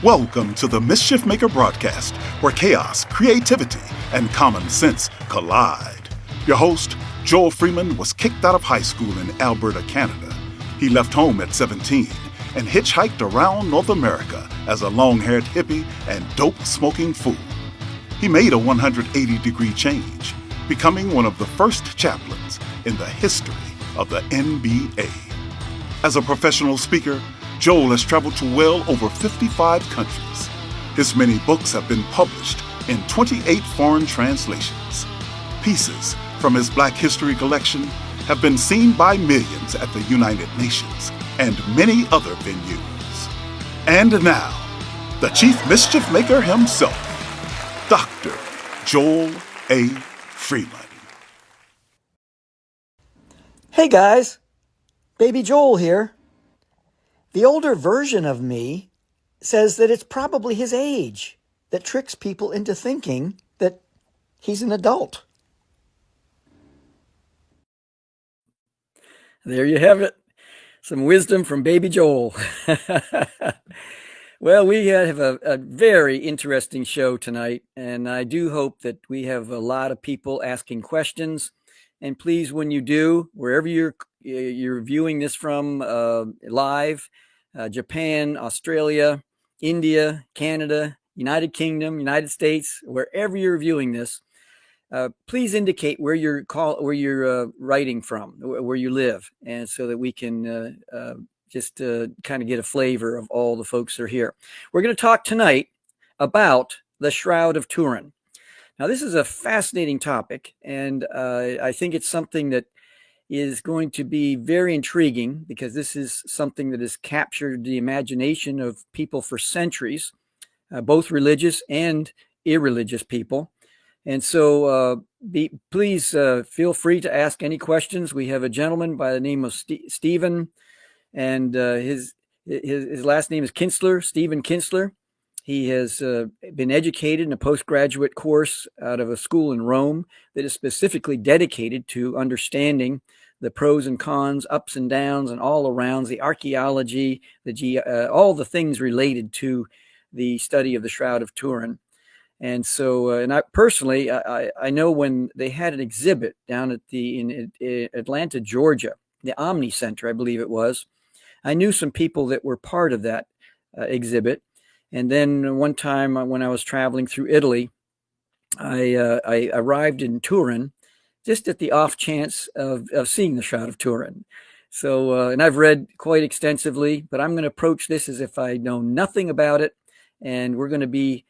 Welcome to the Mischief Maker broadcast, where chaos, creativity, and common sense collide. Your host, Joel Freeman, was kicked out of high school in Alberta, Canada. He left home at 17 and hitchhiked around North America as a long-haired hippie and dope-smoking fool. He made a 180-degree change, becoming one of the first chaplains in the history of the NBA. As a professional speaker, Joel has traveled to well over 55 countries. His many books have been published in 28 foreign translations. Pieces from his Black History collection have been seen by millions at the United Nations and many other venues. And now, the Chief Mischief Maker himself, Dr. Joel A. Freeman. Hey guys, Baby Joel here. The older version of me says that it's probably his age that tricks people into thinking that he's an adult. There you have it. Some wisdom from Baby Joel. Well, we have a very interesting show tonight, and I do hope that we have a lot of people asking questions. And please, when you do, wherever you're viewing this from live, Japan, Australia, India, Canada, United Kingdom, United States, wherever you're viewing this, please indicate where you're writing from, where you live, and so that we can just kind of get a flavor of all the folks that are here. We're going to talk tonight about the Shroud of Turin. Now, this is a fascinating topic, and I think it's something that is going to be very intriguing, because this is something that has captured the imagination of people for centuries, both religious and irreligious people. And so please feel free to ask any questions. We have a gentleman by the name of Stephen, and his last name is Kinstler, Stephen Kinstler. He has been educated in a postgraduate course out of a school in Rome that is specifically dedicated to understanding the pros and cons, ups and downs, and all arounds, the archaeology, all the things related to the study of the Shroud of Turin. And so, and I personally, I know when they had an exhibit down at in Atlanta, Georgia, the Omni Center, I believe it was, I knew some people that were part of that exhibit. And then one time when I was traveling through Italy, I arrived in Turin just at the off chance of seeing the Shroud of Turin. So, and I've read quite extensively, but I'm going to approach this as if I know nothing about it. And we're going to be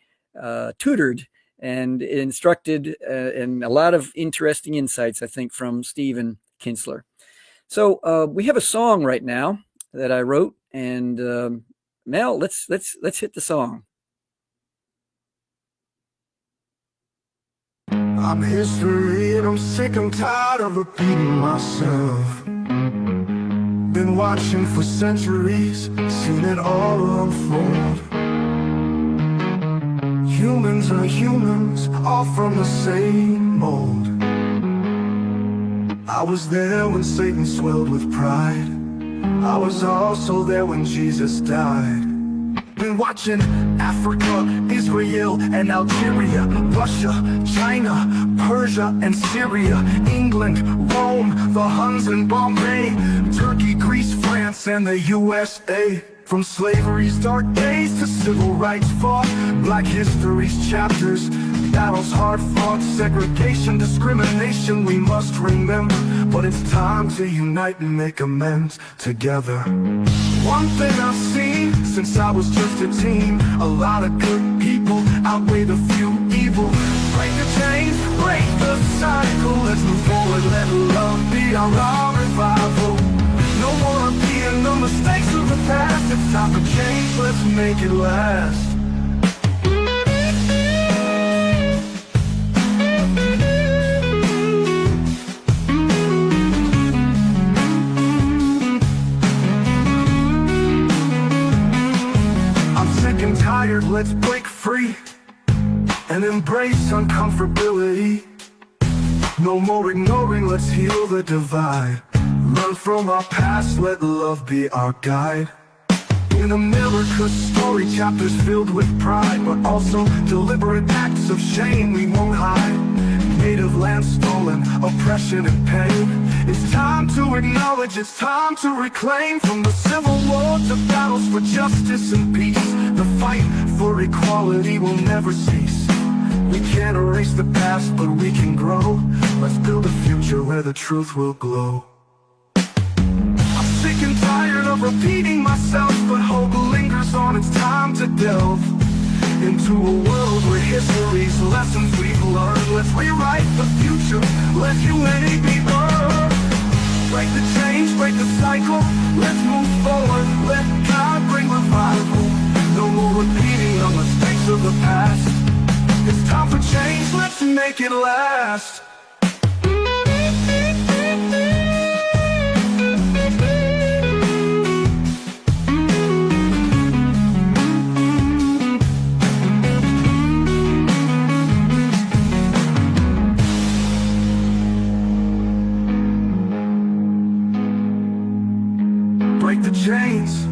tutored and instructed, and a lot of interesting insights, I think, from Stephen Kinstler. So we have a song right now that I wrote, and Mel, let's hit the song. I'm history and I'm sick and tired of repeating myself. Been watching for centuries, seen it all unfold. Humans are humans, all from the same mold. I was there when Satan swelled with pride. I was also there when Jesus died. Been watching Africa, Israel, and Algeria, Russia, China, Persia, and Syria, England, Rome, the Huns and Bombay, Turkey, Greece, France, and the USA. From slavery's dark days to civil rights fought, Black history's chapters, battles hard fought, segregation, discrimination we must remember. But it's time to unite and make amends together. One thing I've seen since I was just a teen, a lot of good people outweigh the few evil. Break the chains, break the cycle, let's move forward, let love be our revival. No more repeating the mistakes of the past, it's time for change, let's make it last. Tired, let's break free and embrace uncomfortability. No more ignoring, let's heal the divide. Learn from our past, let love be our guide. In America's story, chapters filled with pride, but also deliberate acts of shame we won't hide. Native land stolen, oppression and pain. It's time to acknowledge, it's time to reclaim. From the Civil War to battles for justice and peace, the fight for equality will never cease. We can't erase the past, but we can grow. Let's build a future where the truth will glow. I'm sick and tired of repeating myself, but hope lingers on. It's time to delve into a world where history's lessons we've learned. Let's rewrite the future, let humanity be born. Break the change, break the cycle, let's move forward. Let God bring revival. No more repeating the mistakes of the past. It's time for change, let's make it last. Break the chains,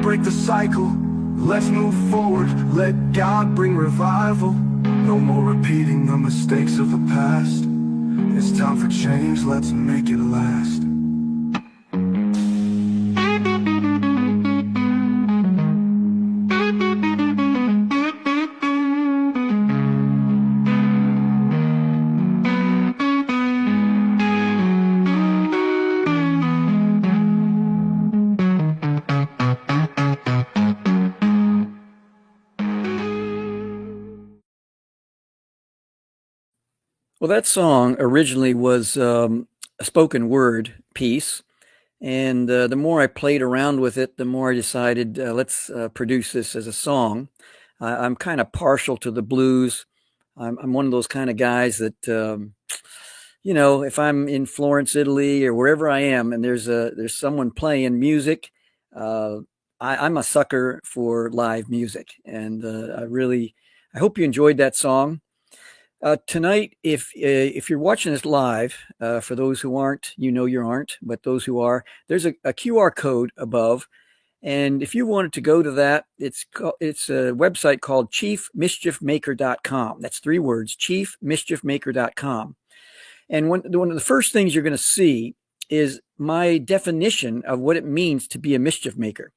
break the cycle, let's move forward. Let God bring revival. No more repeating the mistakes of the past. It's time for change, let's make it last. Well, that song originally was a spoken word piece. And the more I played around with it, the more I decided, let's produce this as a song. I'm kind of partial to the blues. I'm one of those kind of guys that, if I'm in Florence, Italy, or wherever I am, and there's someone playing music, I'm a sucker for live music. And I hope you enjoyed that song. Tonight, if you're watching this live, for those who aren't, you aren't, but those who are, there's a QR code above. And if you wanted to go to that, it's a website called chiefmischiefmaker.com. That's 3 words, chiefmischiefmaker.com. And one of the first things you're going to see is my definition of what it means to be a mischief maker.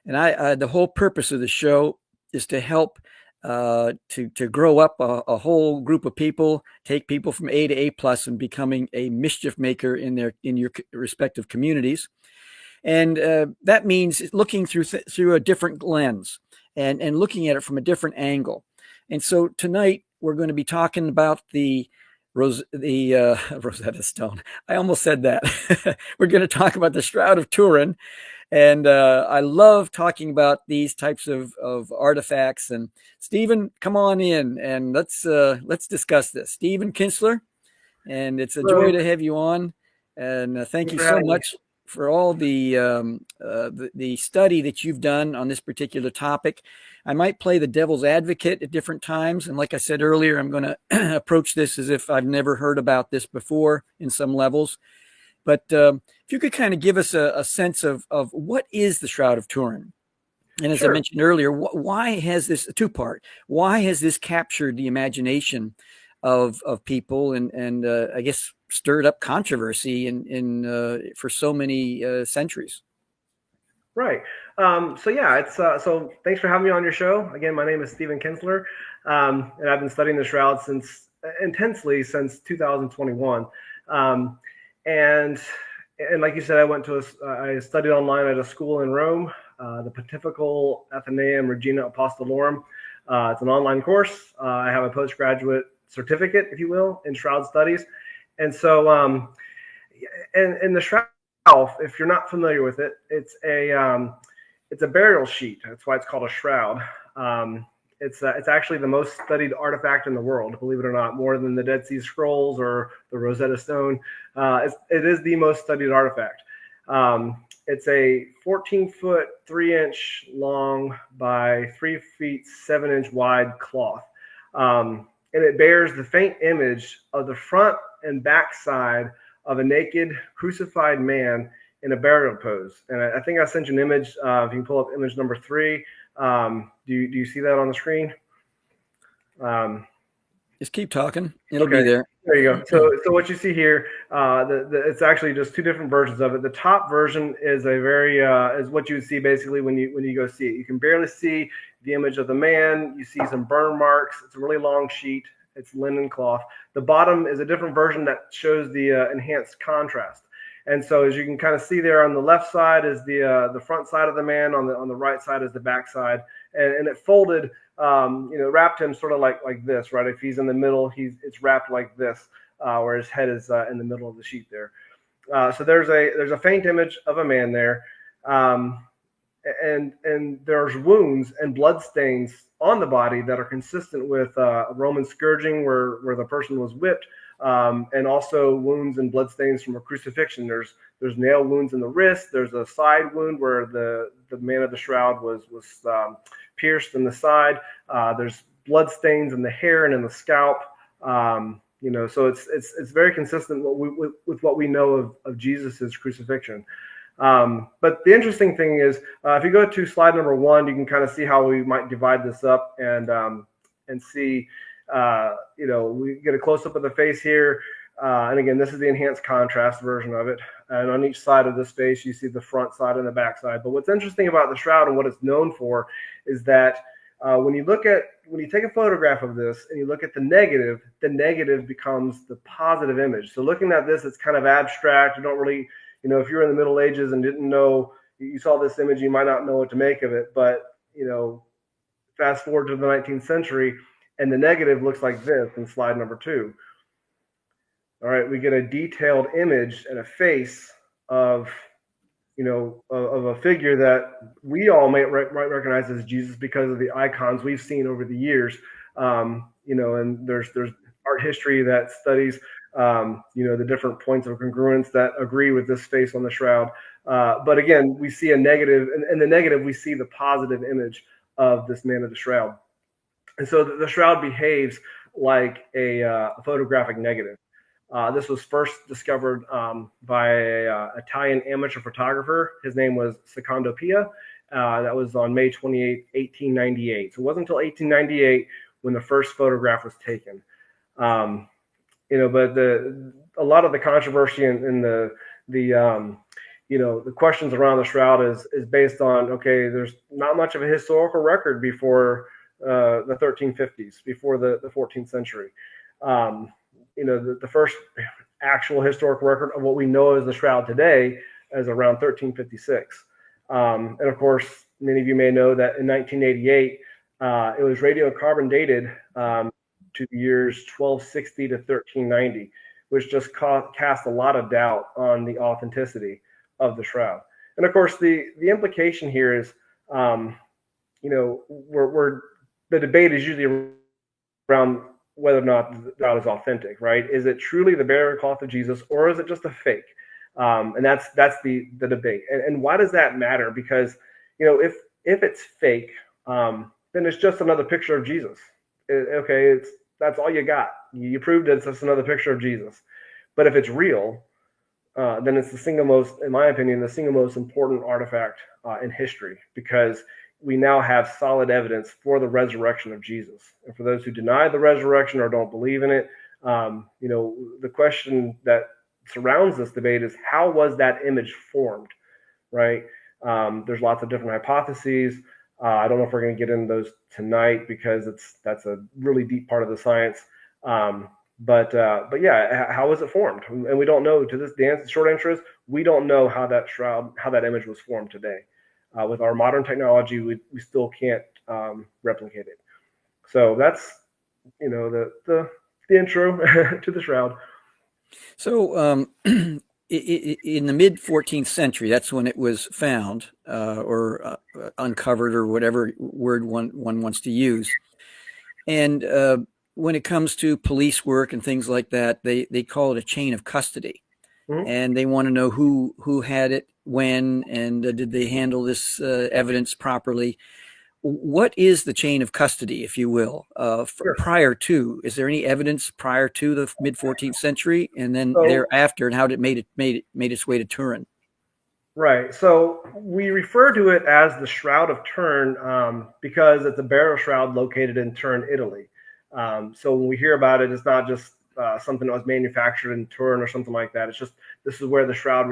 And the whole purpose of the show is to help to grow up a whole group of people, take people from A to A+ and becoming a mischief maker in your respective communities. And that means looking through a different lens and looking at it from a different angle. And so tonight we're going to be talking about the Rosetta Stone. I almost said that. We're going to talk about the Shroud of Turin. And I love talking about these types of artifacts. And Stephen, come on in and let's discuss this. Stephen Kinstler, and it's a joy to have you on. And thank you so much for all the study that you've done on this particular topic. I might play the devil's advocate at different times. And like I said earlier, I'm going to approach this as if I've never heard about this before in some levels. But if you could kind of give us a sense of what is the Shroud of Turin? And as I mentioned earlier, why has this, a 2-part, why has this captured the imagination of people and I guess stirred up controversy for so many centuries? Right. So thanks for having me on your show. Again, my name is Stephen Kinstler, and I've been studying the Shroud intensely since 2021. And like you said, I studied online at a school in Rome, the Pontifical Athenaeum Regina Apostolorum. It's an online course. I have a postgraduate certificate, if you will, in Shroud Studies. And so, and the Shroud, if you're not familiar with it, it's a burial sheet. That's why it's called a shroud. It's actually the most studied artifact in the world, believe it or not, more than the Dead Sea Scrolls or the Rosetta Stone. It is the most studied artifact. It's a 14-foot, 3-inch long by 3 feet, 7-inch wide cloth. And it bears the faint image of the front and back side of a naked, crucified man in a burial pose. And I think I sent you an image. If you can pull up image number 3, do you see that on the screen? Just keep talking. It'll Okay. be there. There you go. So what you see here, it's actually just 2 different versions of it. The top version is a very is what you would see basically when you go see it. You can barely see the image of the man. You see some burn marks. It's a really long sheet. It's linen cloth. The bottom is a different version that shows the enhanced contrast. And so as you can kind of see there, on the left side is the front side of the man. On the right side is the back side, and it folded. Wrapped him sort of like this, right? If he's in the middle, it's wrapped like this, where his head is in the middle of the sheet there. So there's a faint image of a man there, and there's wounds and blood stains on the body that are consistent with Roman scourging, where the person was whipped, and also wounds and blood stains from a crucifixion. There's nail wounds in the wrist. There's a side wound where the man of the shroud was pierced in the side. There's blood stains in the hair and in the scalp. So it's very consistent with what we know of Jesus's crucifixion. But the interesting thing is, if you go to slide number 1, you can kind of see how we might divide this up and see. We get a close up of the face here. And again, this is the enhanced contrast version of it. And on each side of this face, you see the front side and the back side. But what's interesting about the shroud and what it's known for is that when you take a photograph of this and you look at the negative becomes the positive image. So looking at this, it's kind of abstract. You don't really, if you're in the Middle Ages and didn't know, you saw this image, you might not know what to make of it. But, fast forward to the 19th century, and the negative looks like this in slide number 2. All right, we get a detailed image and a face of a figure that we all might recognize as Jesus because of the icons we've seen over the years. And there's art history that studies, the different points of congruence that agree with this face on the shroud. But again, we see a negative, and in the negative, we see the positive image of this man of the shroud. And so the shroud behaves like a photographic negative. This was first discovered by an Italian amateur photographer. His name was Secondo Pia. That was on May 28, 1898. So it wasn't until 1898 when the first photograph was taken. But a lot of the controversy and the questions around the shroud is based on, okay, there's not much of a historical record before the 1350s, before the 14th century. The first actual historical record of what we know as the shroud today is around 1356. And of course, many of you may know that in 1988, it was radiocarbon dated to the years 1260 to 1390, which just cast a lot of doubt on the authenticity of the shroud. And of course, the implication here is, the debate is usually around whether or not that is authentic, right? Is it truly the burial cloth of Jesus, or is it just a fake? And that's the debate. And why does that matter? Because, if it's fake, then it's just another picture of Jesus. That's all you got. You proved it's just another picture of Jesus. But if it's real, then it's in my opinion, the single most important artifact in history, because we now have solid evidence for the resurrection of Jesus. And for those who deny the resurrection or don't believe in it, the question that surrounds this debate is, how was that image formed, right? There's lots of different hypotheses. I don't know if we're going to get into those tonight because that's a really deep part of the science. But yeah, how was it formed? And we don't know to this. The short answer is we don't know how that image was formed today. With our modern technology, we still can't replicate it. So that's the intro to the shroud. So in the mid 14th century, that's when it was found or uncovered, or whatever word one wants to use. And when it comes to police work and things like that, they call it a chain of custody. Mm-hmm. And they want to know who had it, when, and did they handle this evidence properly. What is the chain of custody, if you will, Sure. prior to? Is there any evidence prior to the mid 14th century, and then thereafter, and how it made its way to Turin? Right. So we refer to it as the Shroud of Turin because it's a burial shroud located in Turin, Italy. So when we hear about it, it's not just something that was manufactured in Turin or something like that. It's just this is where the shroud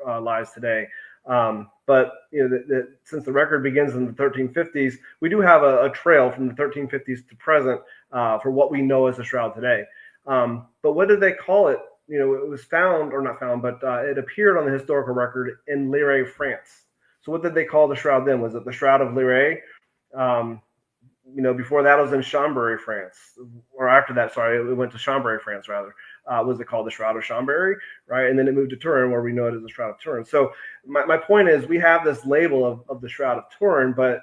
lies today. But since the record begins in the 1350s, we do have a trail from the 1350s to present for what we know as the shroud today. But what did they call it? It was found, or not found, but it appeared on the historical record in Lire, France. So what did they call the shroud then? Was it the Shroud of Lire? Before that it was in Chambéry, France, or after that, sorry, it went to Chambéry, France, rather. Was it called the Shroud of Chambéry, right? And then it moved to Turin, where we know it as the Shroud of Turin. So my point is, we have this label of the Shroud of Turin, but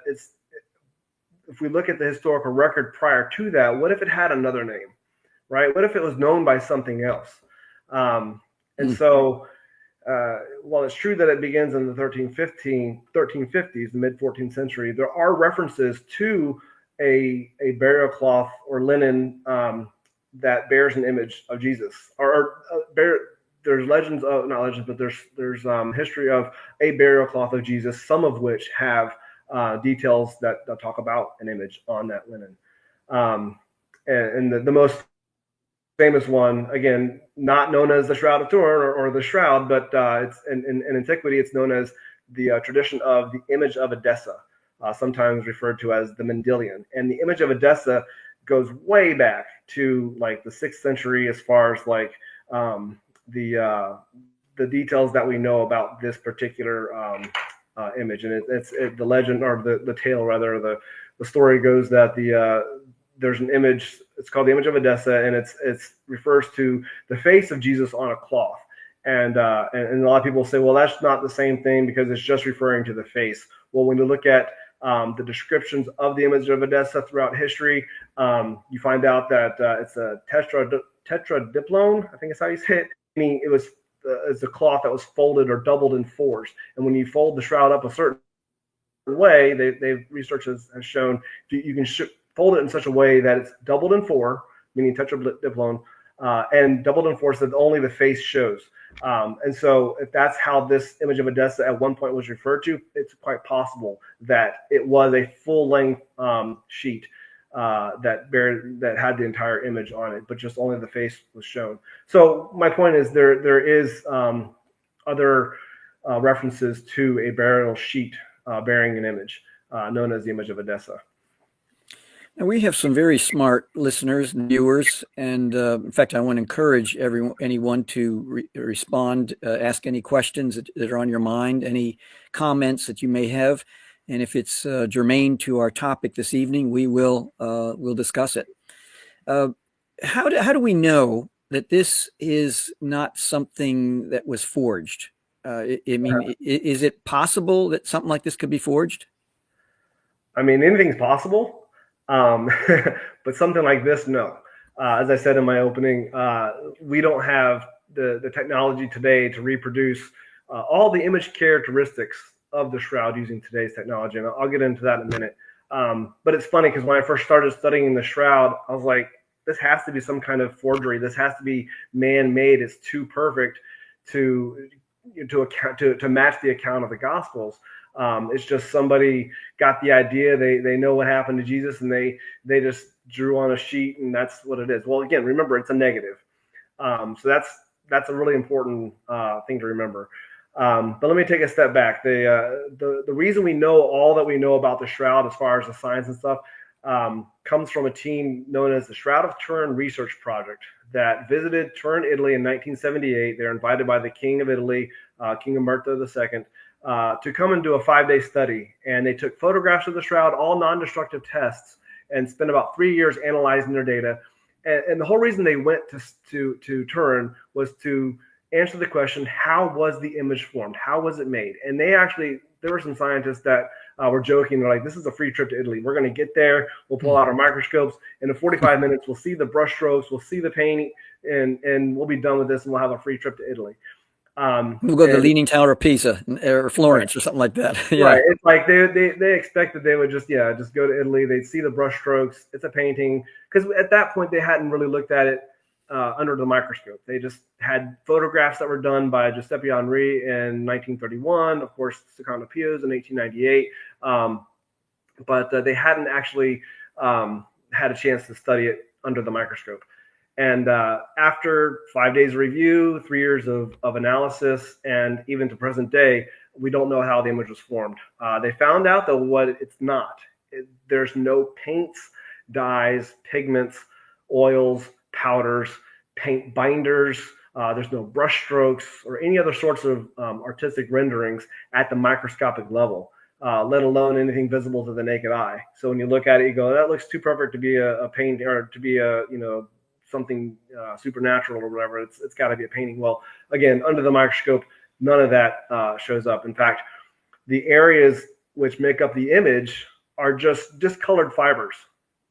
if we look at the historical record prior to that, what if it had another name, right? What if it was known by something else? So while it's true that it begins in the 1350s, the mid 14th century, there are references to a burial cloth or linen that bears an image of Jesus. There's legends of, not legends, but there's history of a burial cloth of Jesus, some of which have details that talk about an image on that linen. And the most famous one, again, not known as the Shroud of Turin or the Shroud, but it's in antiquity, it's known as the tradition of the image of Edessa, sometimes referred to as the Mendelian. And the image of Edessa goes way back to like the 6th century, as far as like the details that we know about this particular image. And the legend, or the tale rather, the story goes that there's an image. It's called the image of Edessa, and it refers to the face of Jesus on a cloth. And a lot of people say, well, that's not the same thing because it's just referring to the face. Well, when you look at the descriptions of the image of Edessa throughout history, you find out that it's a tetradiplone, I think is how you say it. Meaning it's a cloth that was folded or doubled in fours. And when you fold the shroud up a certain way, research has shown you can fold it in such a way that it's doubled in four, meaning tetradiplone, and doubled in four so that only the face shows. And so if that's how this image of Edessa at one point was referred to, it's quite possible that it was a full-length sheet that had the entire image on it, but just only the face was shown. So my point is there is other references to a burial sheet bearing an image known as the image of Edessa. And we have some very smart listeners and viewers, and in fact, I want to encourage anyone to respond, ask any questions that are on your mind, any comments that you may have, and if it's germane to our topic this evening, we'll discuss it. How do we know that this is not something that was forged? Is it possible that something like this could be forged? I mean, anything's possible. But something like this, no. As I said in my opening, we don't have the technology today to reproduce all the image characteristics of the shroud using today's technology. And I'll get into that in a minute. But it's funny because when I first started studying the shroud, I was like, this has to be some kind of forgery. This has to be man-made. It's too perfect to match the account of the Gospels. It's just somebody got the idea. They know what happened to Jesus, and they just drew on a sheet, and that's what it is. Well, again, remember, it's a negative. So that's a really important thing to remember. But let me take a step back. The reason we know all that we know about the shroud as far as the science and stuff comes from a team known as the Shroud of Turin Research Project that visited Turin, Italy in 1978. They're invited by the King of Italy, King Umberto II, to come and do a 5-day study. And they took photographs of the shroud, all non-destructive tests, and spent about 3 years analyzing their data. And the whole reason they went to Turin was to answer the question, how was the image formed? How was it made? And there were some scientists that were joking. They're like, this is a free trip to Italy. We're going to get there. We'll pull out our microscopes. And in 45 minutes, we'll see the brush strokes. We'll see the painting. And we'll be done with this, and we'll have a free trip to Italy. We'll go to the Leaning Tower of Pisa or Florence, right, or something like that. Yeah. Right. It's like they expected they would just go to Italy. They'd see the brush strokes. It's a painting. Because at that point, they hadn't really looked at it under the microscope. They just had photographs that were done by Giuseppe Henri in 1931, of course, Secondo Pios in 1898, but they hadn't actually had a chance to study it under the microscope. And after 5 days of review, 3 years of analysis, and even to present day, we don't know how the image was formed. They found out, though, what it's not. There's no paints, dyes, pigments, oils, powders, paint binders. There's no brush strokes or any other sorts of artistic renderings at the microscopic level, let alone anything visible to the naked eye. So when you look at it, you go, that looks too perfect to be a painting, or to be something supernatural or whatever. It's got to be a painting. Well, again, under the microscope, none of that shows up. In fact, the areas which make up the image are just discolored fibers,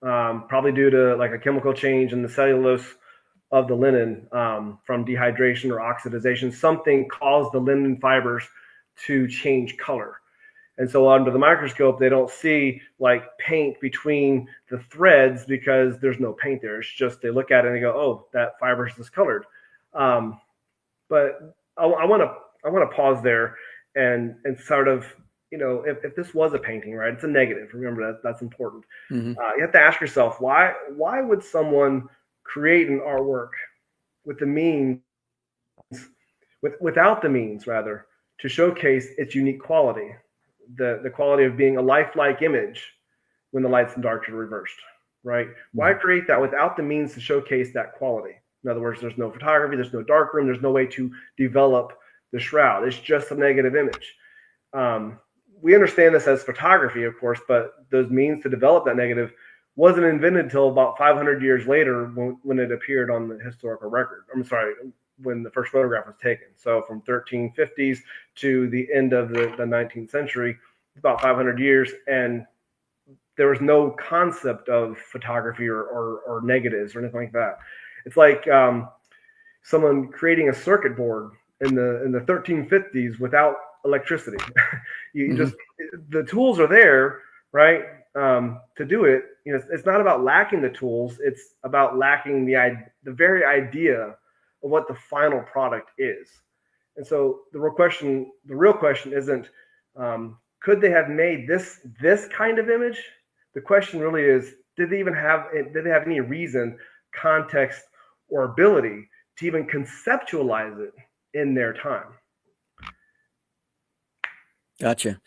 probably due to like a chemical change in the cellulose of the linen from dehydration or oxidization. Something caused the linen fibers to change color. And so under the microscope, they don't see like paint between the threads because there's no paint there. It's just they look at it and they go, oh, that fiber is discolored. But I want to pause there and sort of, if this was a painting, right, it's a negative. Remember that's important. Mm-hmm. You have to ask yourself, why would someone create an artwork with the means, without the means rather, to showcase its unique quality? The quality of being a lifelike image when the lights and darks are reversed, right? Why create that without the means to showcase that quality? In other words, there's no photography, there's no darkroom, there's no way to develop the shroud. It's just a negative image. We understand this as photography, of course, but those means to develop that negative wasn't invented until about 500 years later when it appeared on the historical record. I'm sorry, when the first photograph was taken. So from 1350s to the end of the 19th century, about 500 years, and there was no concept of photography or negatives or anything like that. It's like someone creating a circuit board in the 1350s without electricity. You just, the tools are there, right, to do it. It's not about lacking the tools. It's about lacking the very idea of what the final product is. And so the real question isn't, could they have made this kind of image? The question really is, did they have any reason, context, or ability to even conceptualize it in their time? Gotcha.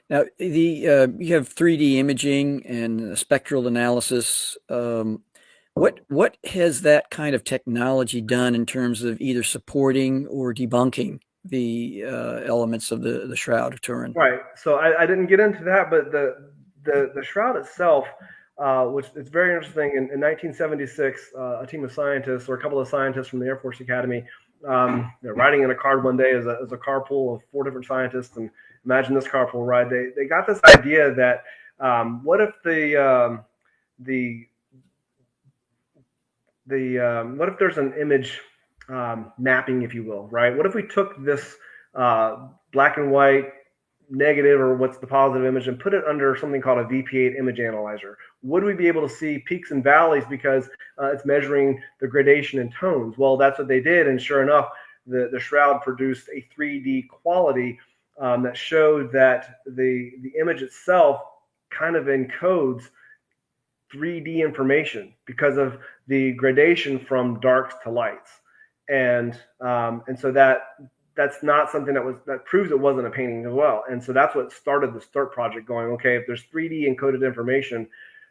Now, you have 3D imaging and spectral analysis. What has that kind of technology done in terms of either supporting or debunking the elements of the Shroud of Turin? Right. So I didn't get into that, but the shroud itself, which is very interesting. In 1976, a team of scientists, or a couple of scientists from the Air Force Academy, riding in a car one day as a carpool of 4 different scientists, and imagine this carpool ride. They got this idea that what if what if there's an image mapping, if you will, right? What if we took this black and white negative, or what's the positive image, and put it under something called a VP8 image analyzer? Would we be able to see peaks and valleys because it's measuring the gradation in tones? Well, that's what they did, and sure enough, the shroud produced a 3D quality that showed that the image itself kind of encodes 3D information because of the gradation from darks to lights, and so that's not something that proves it wasn't a painting as well. And so that's what started the START project going, okay, if there's 3D encoded information,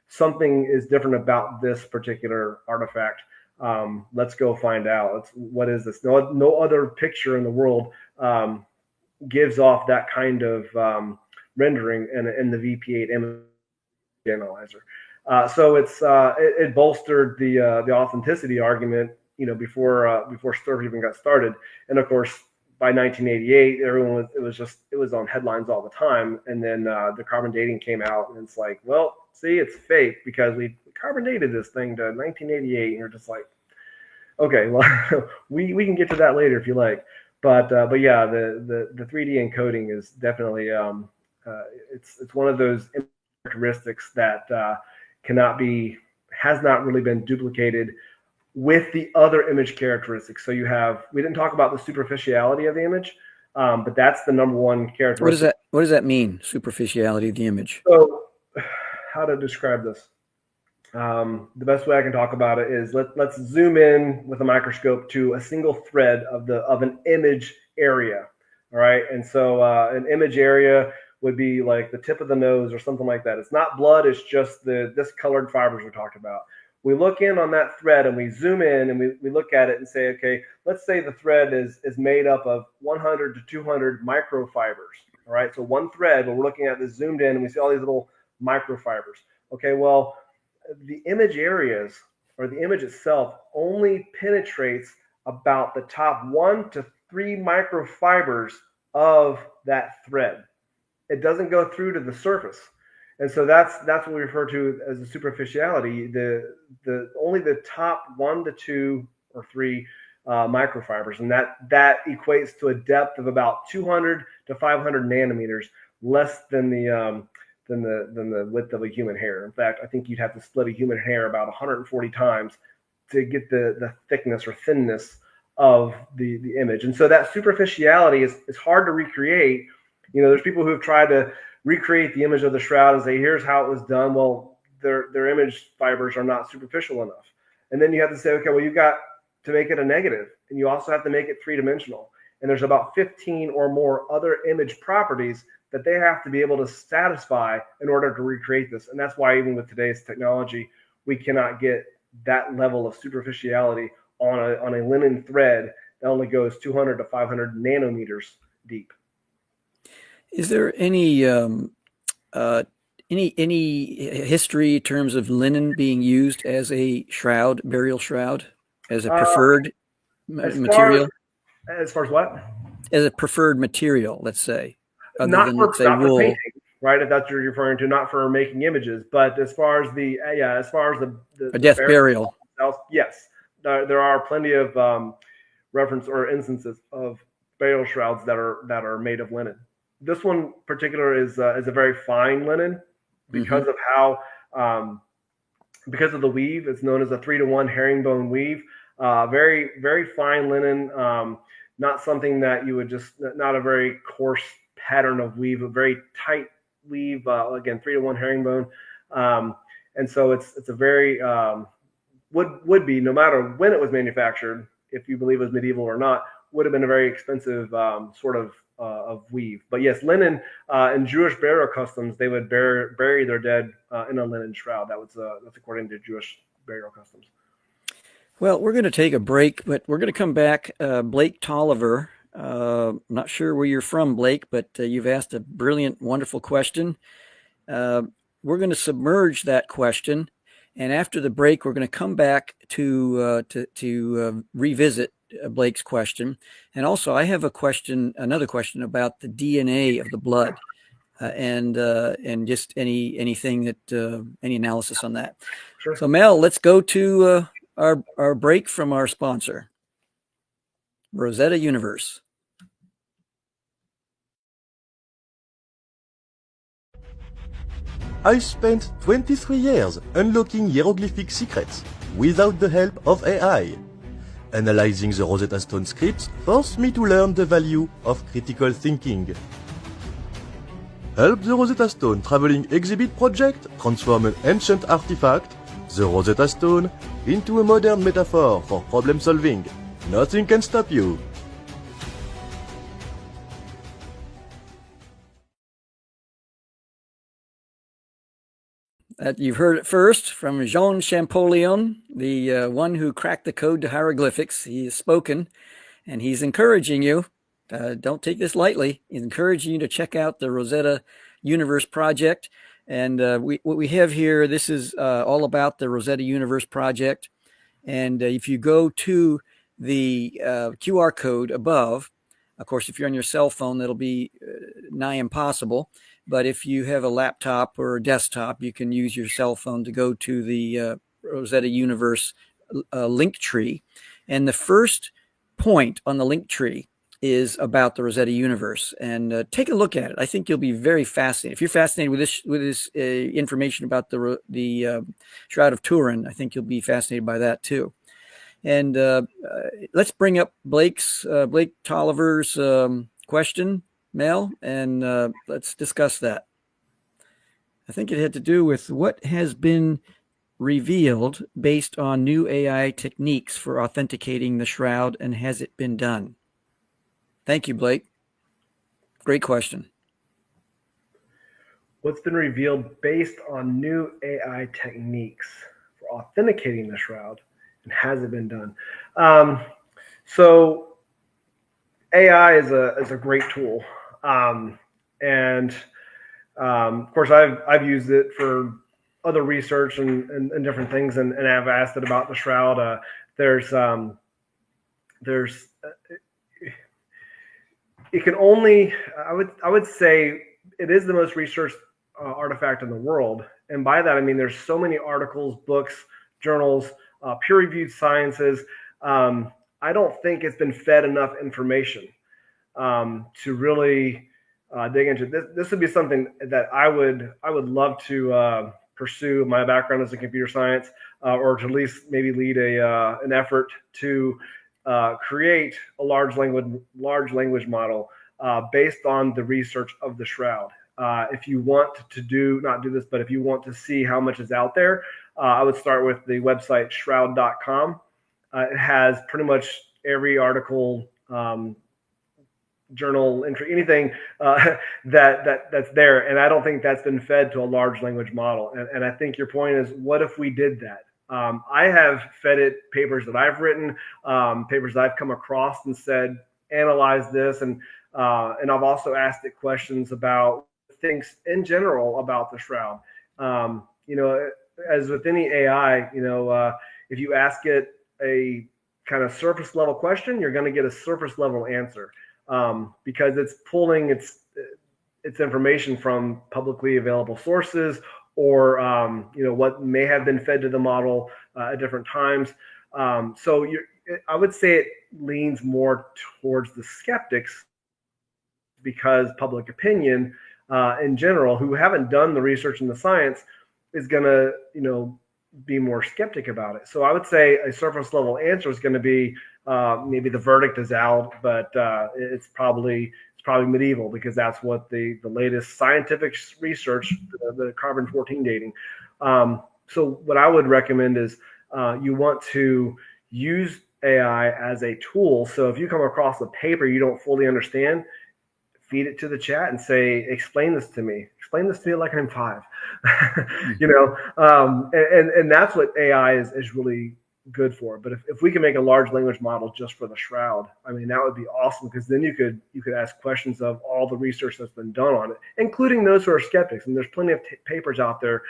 something is different about this particular artifact. Let's go find out. What is this? No other picture in the world gives off that kind of rendering in the VP8 image analyzer. So it bolstered the authenticity argument, before START even got started. And of course, by 1988, it was on headlines all the time. And then the carbon dating came out, and it's like, well, see, it's fake because we carbon dated this thing to 1988. And you're just like, okay, well, we can get to that later if you like. But yeah, the 3D encoding is definitely it's one of those characteristics that has not really been duplicated with the other image characteristics. So we didn't talk about the superficiality of the image, but that's the number one characteristic. What does that mean? Superficiality of the image. So how to describe this? The best way I can talk about it is let's zoom in with a microscope to a single thread of an image area. All right. And so an image area would be like the tip of the nose or something like that. It's not blood. It's just the discolored fibers we're talking about. We look in on that thread and we zoom in and we look at it and say, okay, let's say the thread is made up of 100 to 200 microfibers. All right. So one thread, when we're looking at this zoomed in and we see all these little microfibers. Okay. Well, the image areas or the image itself only penetrates about the top 1 to 3 microfibers of that thread. It doesn't go through to the surface. And so that's what we refer to as the superficiality. The only the top 1 to 2 or 3 microfibers, and that equates to a depth of about 200 to 500 nanometers, less than the width of a human hair. In fact, I think you'd have to split a human hair about 140 times to get the thickness or thinness of the image. And so that superficiality is hard to recreate. You know, there's people who have tried to recreate the image of the shroud and say, here's how it was done. Well, their image fibers are not superficial enough. And then you have to say, okay, well, you've got to make it a negative, and you also have to make it three-dimensional. And there's about 15 or more other image properties that they have to be able to satisfy in order to recreate this. And that's why even with today's technology, we cannot get that level of superficiality on a linen thread that only goes 200 to 500 nanometers deep. Is there any history in terms of linen being used as a shroud, burial shroud, as a preferred material? As far as what? As a preferred material, let's say. Not for painting, right? If that's what you're referring to, not for making images, but as far as the death burial itself, yes, there are plenty of reference or instances of burial shrouds that are made of linen. This one in particular is a very fine linen because of how because of the weave. It's known as a 3-to-1 herringbone weave. Very, very fine linen. Not something that you would not a very coarse pattern of weave, a very tight weave. Again, 3-to-1 herringbone. And so it's a very would be, no matter when it was manufactured, if you believe it was medieval or not, would have been a very expensive sort of weave. But yes, linen in Jewish burial customs, they would bury their dead in a linen shroud. That's according to Jewish burial customs. Well, we're going to take a break, but we're going to come back. Blake Tolliver, not sure where you're from, Blake, but you've asked a brilliant, wonderful question. We're going to submerge that question, and after the break, we're going to come back to revisit Blake's question. And also, I have another question about the DNA of the blood, and just anything that any analysis on that. Sure. So, Mel, let's go to our break from our sponsor, Rosetta Universe. I spent 23 years unlocking hieroglyphic secrets without the help of AI. Analyzing the Rosetta Stone scripts forced me to learn the value of critical thinking. Help the Rosetta Stone Traveling Exhibit Project transform an ancient artifact, the Rosetta Stone, into a modern metaphor for problem solving. Nothing can stop you. You've heard it first from Jean Champollion, the one who cracked the code to hieroglyphics. He has spoken, and he's encouraging you. Don't take this lightly. He's encouraging you to check out the Rosetta Universe project. And what we have here, this is all about the Rosetta Universe project. And if you go to the QR code above, of course, if you're on your cell phone, that'll be nigh impossible. But if you have a laptop or a desktop, you can use your cell phone to go to the Rosetta Universe link tree. And the first point on the link tree is about the Rosetta Universe. And take a look at it. I think you'll be very fascinated. If you're fascinated with this information about the Shroud of Turin, I think you'll be fascinated by that too. And let's bring up Blake Tolliver's question, Mel, and let's discuss that. I think it had to do with what has been revealed based on new AI techniques for authenticating the shroud, and has it been done? Thank you, Blake. Great question. What's been revealed based on new AI techniques for authenticating the shroud, and has it been done? So AI is a great tool, and of course I've used it for other research and different things, and I've asked it about the shroud. It can only, I would say it is the most researched artifact in the world. And by that, I mean, there's so many articles, books, journals, peer-reviewed sciences. I don't think it's been fed enough information to really dig into. This would be something that I would love to pursue. My background is in computer science, or to at least maybe lead an effort to create a large language model based on the research of the shroud. If you want to not do this, but if you want to see how much is out there, I would start with the website SHROUD.com. It has pretty much every article, journal entry, anything that's there. And I don't think that's been fed to a large language model. And I think your point is, what if we did that? I have fed it papers that I've written, papers that I've come across and said, analyze this. And I've also asked it questions about things in general about the shroud. As with any AI, if you ask it a kind of surface level question, you're going to get a surface level answer, because it's pulling its information from publicly available sources, or what may have been fed to the model at different times. So I would say it leans more towards the skeptics, because public opinion in general, who haven't done the research and the science, is going to be more skeptic about it. So I would say a surface level answer is going to be maybe the verdict is out, but it's probably medieval, because that's what the latest scientific research, the carbon-14 dating. So what I would recommend is you want to use AI as a tool. So if you come across a paper you don't fully understand, feed it to the chat and say, explain this to me like I'm 5. And that's what AI is really good for. But if we can make a large language model just for the shroud, I mean, that would be awesome, because then you could ask questions of all the research that's been done on it, including those who are skeptics. And there's plenty of papers out there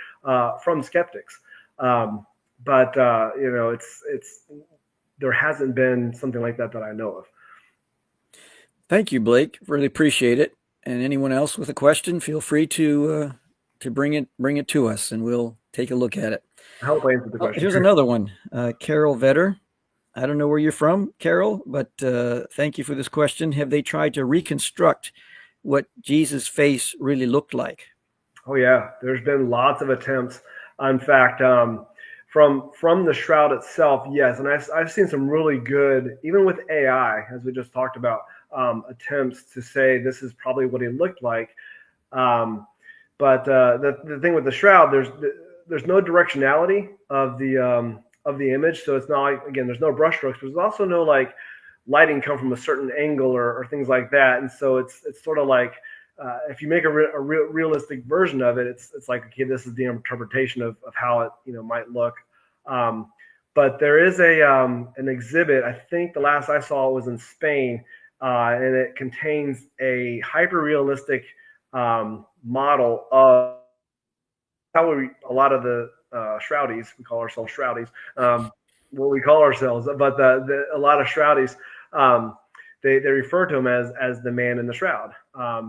from skeptics. But there hasn't been something like that I know of. Thank you, Blake. Really appreciate it. And anyone else with a question, feel free to bring it to us, and we'll take a look at it. I hope I answered the question. Here's another one. Carol Vetter. I don't know where you're from, Carol, but thank you for this question. Have they tried to reconstruct what Jesus' face really looked like? Oh yeah, there's been lots of attempts. In fact, from the shroud itself, yes, and I've seen some really good, even with AI, as we just talked about, attempts to say this is probably what he looked like. But the thing with the shroud, there's no directionality of the image, so it's not like, again, there's no brush strokes, but there's also no like lighting come from a certain angle or things like that, and so it's sort of like if you make a realistic version of it, it's like, okay, this is the interpretation of how it might look. But there is an exhibit. I think the last I saw it was in Spain, and it contains a hyper-realistic model of how a lot of the Shroudies, we call ourselves Shroudies, what we call ourselves, but a lot of Shroudies, they refer to him as the man in the shroud,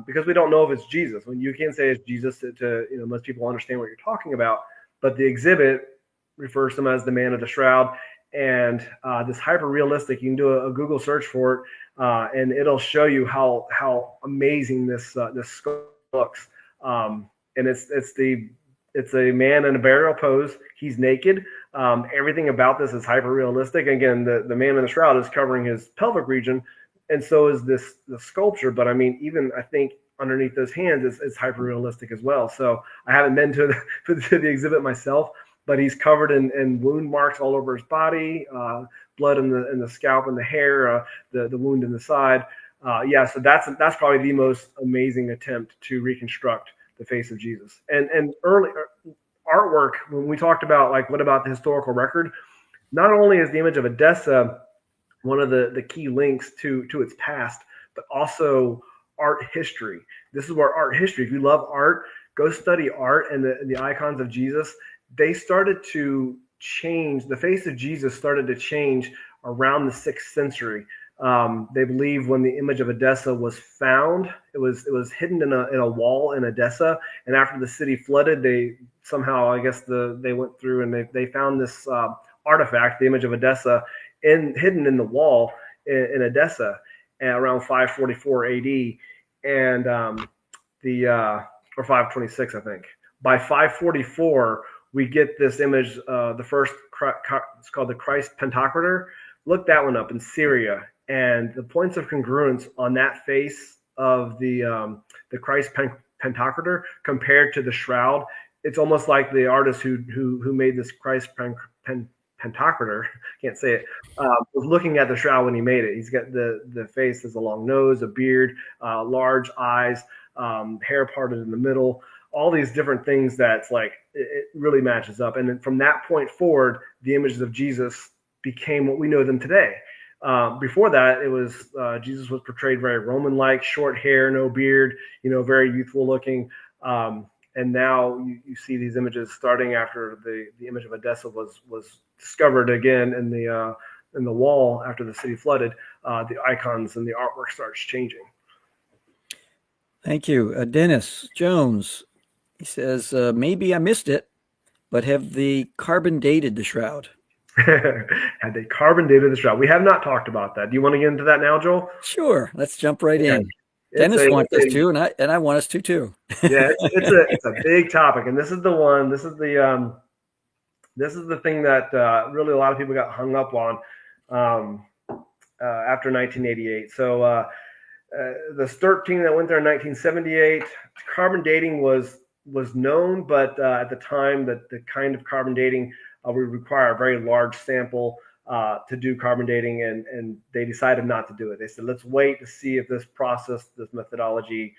because we don't know if it's Jesus. When you can say it's Jesus to most people understand what you're talking about, but the exhibit refers to him as the man of the shroud. And this hyper realistic, you can do a Google search for it, and it'll show you how amazing this skull looks. And it's a man in a burial pose. He's naked. Everything about this is hyper realistic. Again, the man in the shroud is covering his pelvic region, and so is the sculpture. But I mean, even I think underneath those hands is hyper realistic as well. So I haven't been to the exhibit myself, but he's covered in wound marks all over his body, blood in the scalp and the hair, the wound in the side. So that's probably the most amazing attempt to reconstruct the face of Jesus. And early artwork, when we talked about like what about the historical record, not only is the image of Edessa one of the key links to its past, but also art history. This is where art history, if you love art, go study art and the icons of Jesus. They started to change, the face of Jesus started to change around the 6th century. They believe when the image of Edessa was found, it was hidden in a wall in Edessa, and after the city flooded, they somehow, I guess they went through and they found this artifact, the image of Edessa, hidden in the wall in Edessa around 544 AD, and or 526, I think. By 544, we get this image, the first, it's called the Christ Pantocrator. Look that one up in Syria, and the points of congruence on that face of the Christ Pantocrator compared to the shroud, it's almost like the artist who made this Christ Pantocrator, can't say it, was looking at the shroud when he made it. He's got the face has a long nose, a beard, large eyes, hair parted in the middle, all these different things that's like, it really matches up. And then from that point forward, the images of Jesus became what we know them today. Before that, it was Jesus was portrayed very Roman-like, short hair, no beard, very youthful looking. And now you see these images starting after the image of Edessa was discovered again in the wall after the city flooded. The icons and the artwork starts changing. Thank you. Dennis Jones, he says, maybe I missed it, but have they carbon dated the shroud? Had they carbon dated the shroud? We have not talked about that. Do you want to get into that now, Joel? Sure. Let's jump right in. Dennis wants us to, and I want us to too. Yeah, it's a big topic, and this is the one. This is the thing that really a lot of people got hung up on after 1988. So the STURT team that went there in 1978, carbon dating was known, but at the time that the kind of carbon dating would require a very large sample to do carbon dating, and they decided not to do it. They said, let's wait to see if this process, this methodology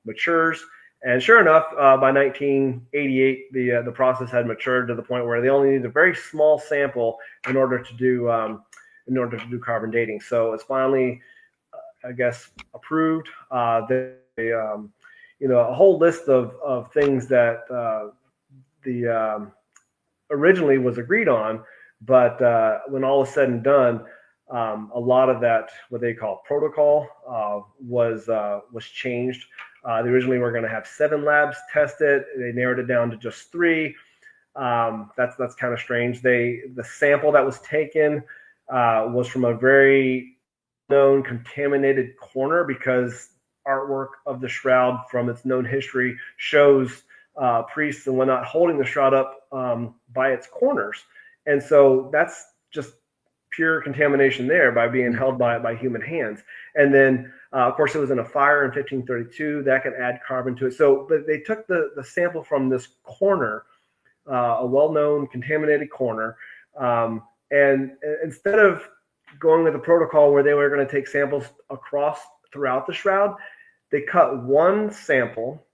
matures. And sure enough, by 1988, the process had matured to the point where they only needed a very small sample in order to do carbon dating. So it's finally, I guess, approved. A whole list of things that originally was agreed on, but when all was said and done, a lot of that, what they call protocol, was changed. They originally were going to have 7 labs test it. They narrowed it down to just 3. That's kind of strange. The sample that was taken was from a very known contaminated corner, because artwork of the shroud from its known history shows priests and whatnot holding the shroud up by its corners. And so that's just pure contamination there by being held by human hands. And then, of course, it was in a fire in 1532 that can add carbon to it. So, but they took the sample from this corner, a well-known contaminated corner, and instead of going with the protocol where they were going to take samples throughout the shroud, they cut one sample,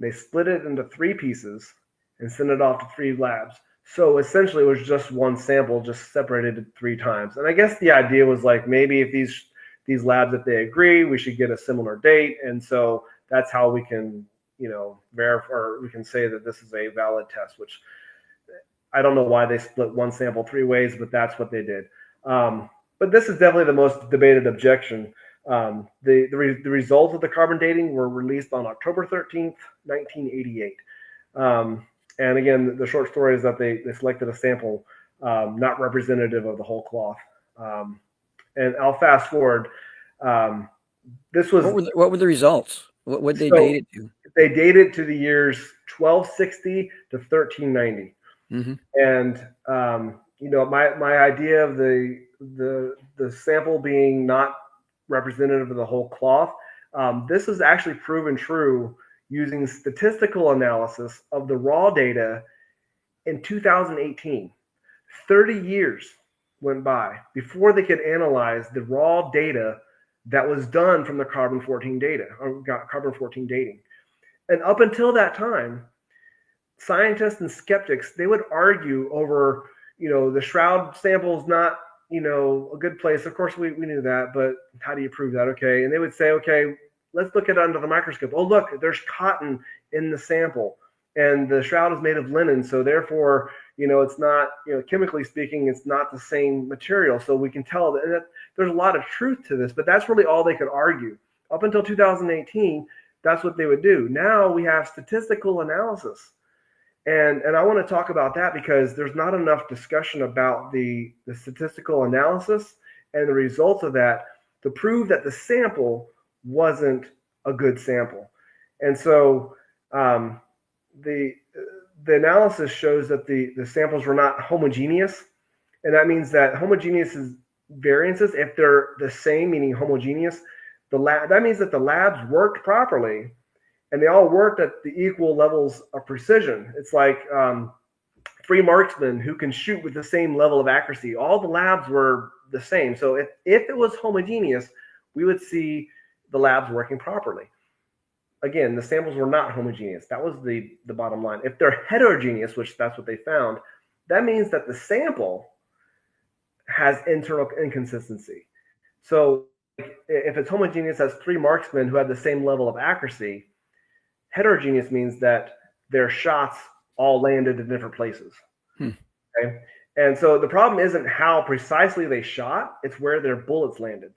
they split it into 3 pieces, and sent it off to 3 labs. So essentially, it was just one sample, just separated 3 times. And I guess the idea was like, maybe if these labs, if they agree, we should get a similar date. And so that's how we can, verify, or we can say that this is a valid test, which I don't know why they split one sample 3 ways, but that's what they did. But this is definitely the most debated objection. The results of the carbon dating were released on October 13th, 1988. And again, the short story is that they selected a sample not representative of the whole cloth. And I'll fast forward. This was what were the results? What would they date it to? They dated to the years 1260 to 1390. Mm-hmm. And my idea of the sample being not representative of the whole cloth, this is actually proven true using statistical analysis of the raw data in 2018. 30 years went by before they could analyze the raw data that was done from the carbon-14 data, or carbon-14 dating. And up until that time, scientists and skeptics, they would argue over, the Shroud sample is not, a good place. Of course, we knew that, but how do you prove that? Okay. And they would say, okay, let's look at it under the microscope. Oh, look, there's cotton in the sample, and the shroud is made of linen. So therefore, it's not, chemically speaking, it's not the same material. So we can tell that there's a lot of truth to this, but that's really all they could argue. Up until 2018, that's what they would do. Now we have statistical analysis. And I want to talk about that because there's not enough discussion about the statistical analysis and the results of that to prove that the sample wasn't a good sample. And so the analysis shows that the samples were not homogeneous. And that means that homogeneous variances, if they're the same, meaning homogeneous, that means that the labs worked properly. And they all worked at the equal levels of precision. It's like three marksmen who can shoot with the same level of accuracy. All the labs were the same. So if it was homogeneous, we would see the labs working properly. Again, the samples were not homogeneous. That was the bottom line. If they're heterogeneous, which that's what they found, that means that the sample has internal inconsistency. So if it's homogeneous, has three marksmen who have the same level of accuracy. Heterogeneous means that their shots all landed in different places. Okay? And so the problem isn't how precisely they shot, it's where their bullets landed.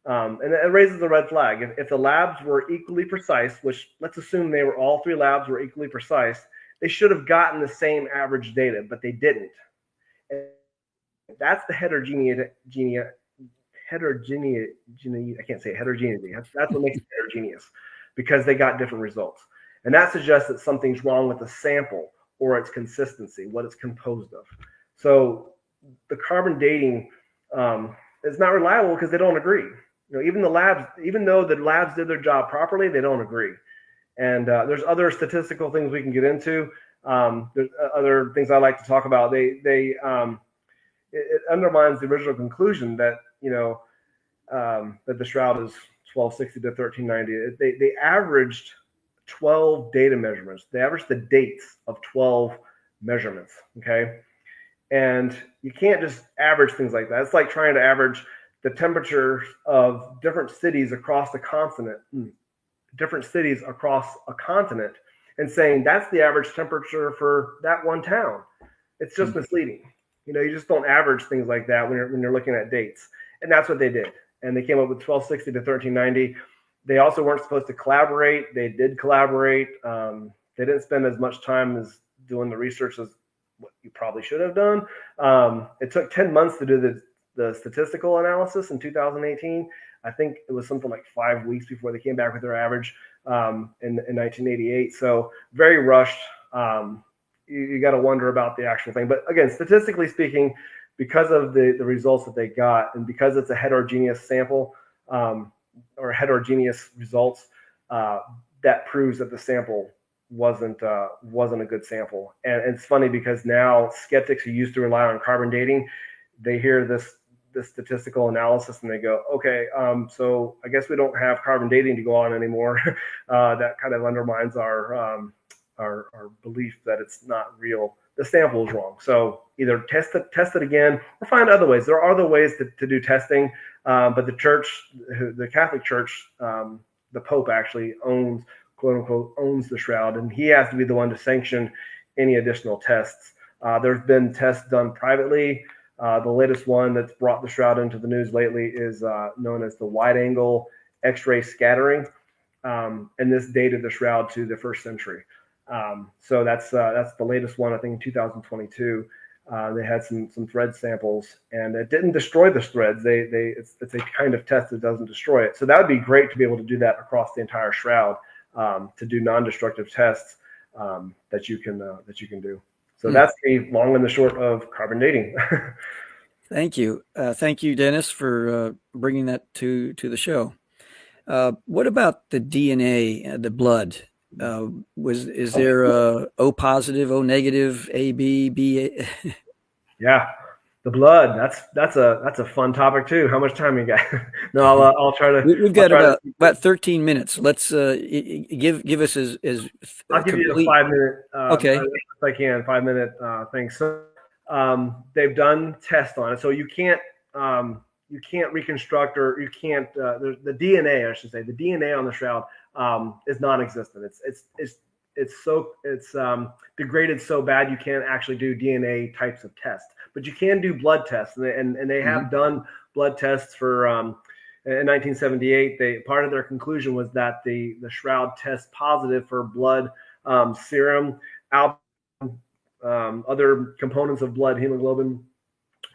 And it raises a red flag. If the labs were equally precise, which let's assume all three labs were equally precise, they should have gotten the same average data, but they didn't. And that's the heterogeneity. I can't say heterogeneity. That's what makes it heterogeneous, because they got different results. And that suggests that something's wrong with the sample or its consistency, what it's composed of. So the carbon dating is not reliable because they don't agree. Even though the labs did their job properly, they don't agree. And there's other statistical things we can get into. There's other things I like to talk about. It undermines the original conclusion that that the shroud is 1260 to 1390. They averaged 12 data measurements. They averaged the dates of 12 measurements. Okay, and you can't just average things like that. It's like trying to average the temperatures of different cities across the continent, and saying that's the average temperature for that one town. It's just misleading. You just don't average things like that when you're looking at dates. And that's what they did. And they came up with 1260 to 1390. They also weren't supposed to collaborate. They did collaborate. They didn't spend as much time as doing the research as what you probably should have done. It took 10 months to do the statistical analysis in 2018. I think it was something like 5 weeks before they came back with their average in 1988. So very rushed. You got to wonder about the actual thing. But again, statistically speaking, because of the results that they got, and because it's a heterogeneous sample or heterogeneous results, that proves that the sample wasn't a good sample. And it's funny because now skeptics who used to rely on carbon dating, they hear this statistical analysis and they go, okay, so I guess we don't have carbon dating to go on anymore. That kind of undermines our belief that it's not real. The sample is wrong. So either test it again, or find other ways. There are other ways to do testing, but the church, the Catholic Church, the Pope actually owns, quote unquote, owns the shroud, and he has to be the one to sanction any additional tests. There's been tests done privately. The latest one that's brought the shroud into the news lately is known as the wide-angle X-ray scattering, and this dated the shroud to the 1st century. So that's the latest one, I think, in 2022. They had some thread samples, and it didn't destroy the threads. It's a kind of test that doesn't destroy it. So that would be great to be able to do that across the entire shroud, to do non-destructive tests that you can do. So that's the long and the short of carbon dating. Thank you. Thank you, Dennis, for bringing that to the show. What about the DNA, the blood? Is there O positive, O negative, A, B, B? Yeah, the blood. That's a fun topic too. How much time you got? No, I'll try to. We've got about 13 minutes. Let's give us as I'll give you a 5-minute. Okay, if I can, 5-minute thing. So they've done tests on it. So you can't reconstruct, or you can't the DNA, I should say, the DNA on the shroud is non-existent. It's degraded so bad you can't actually do DNA types of tests, but you can do blood tests, and they have done blood tests for in 1978. Part of their conclusion was that the shroud tests positive for blood, serum, other components of blood, hemoglobin.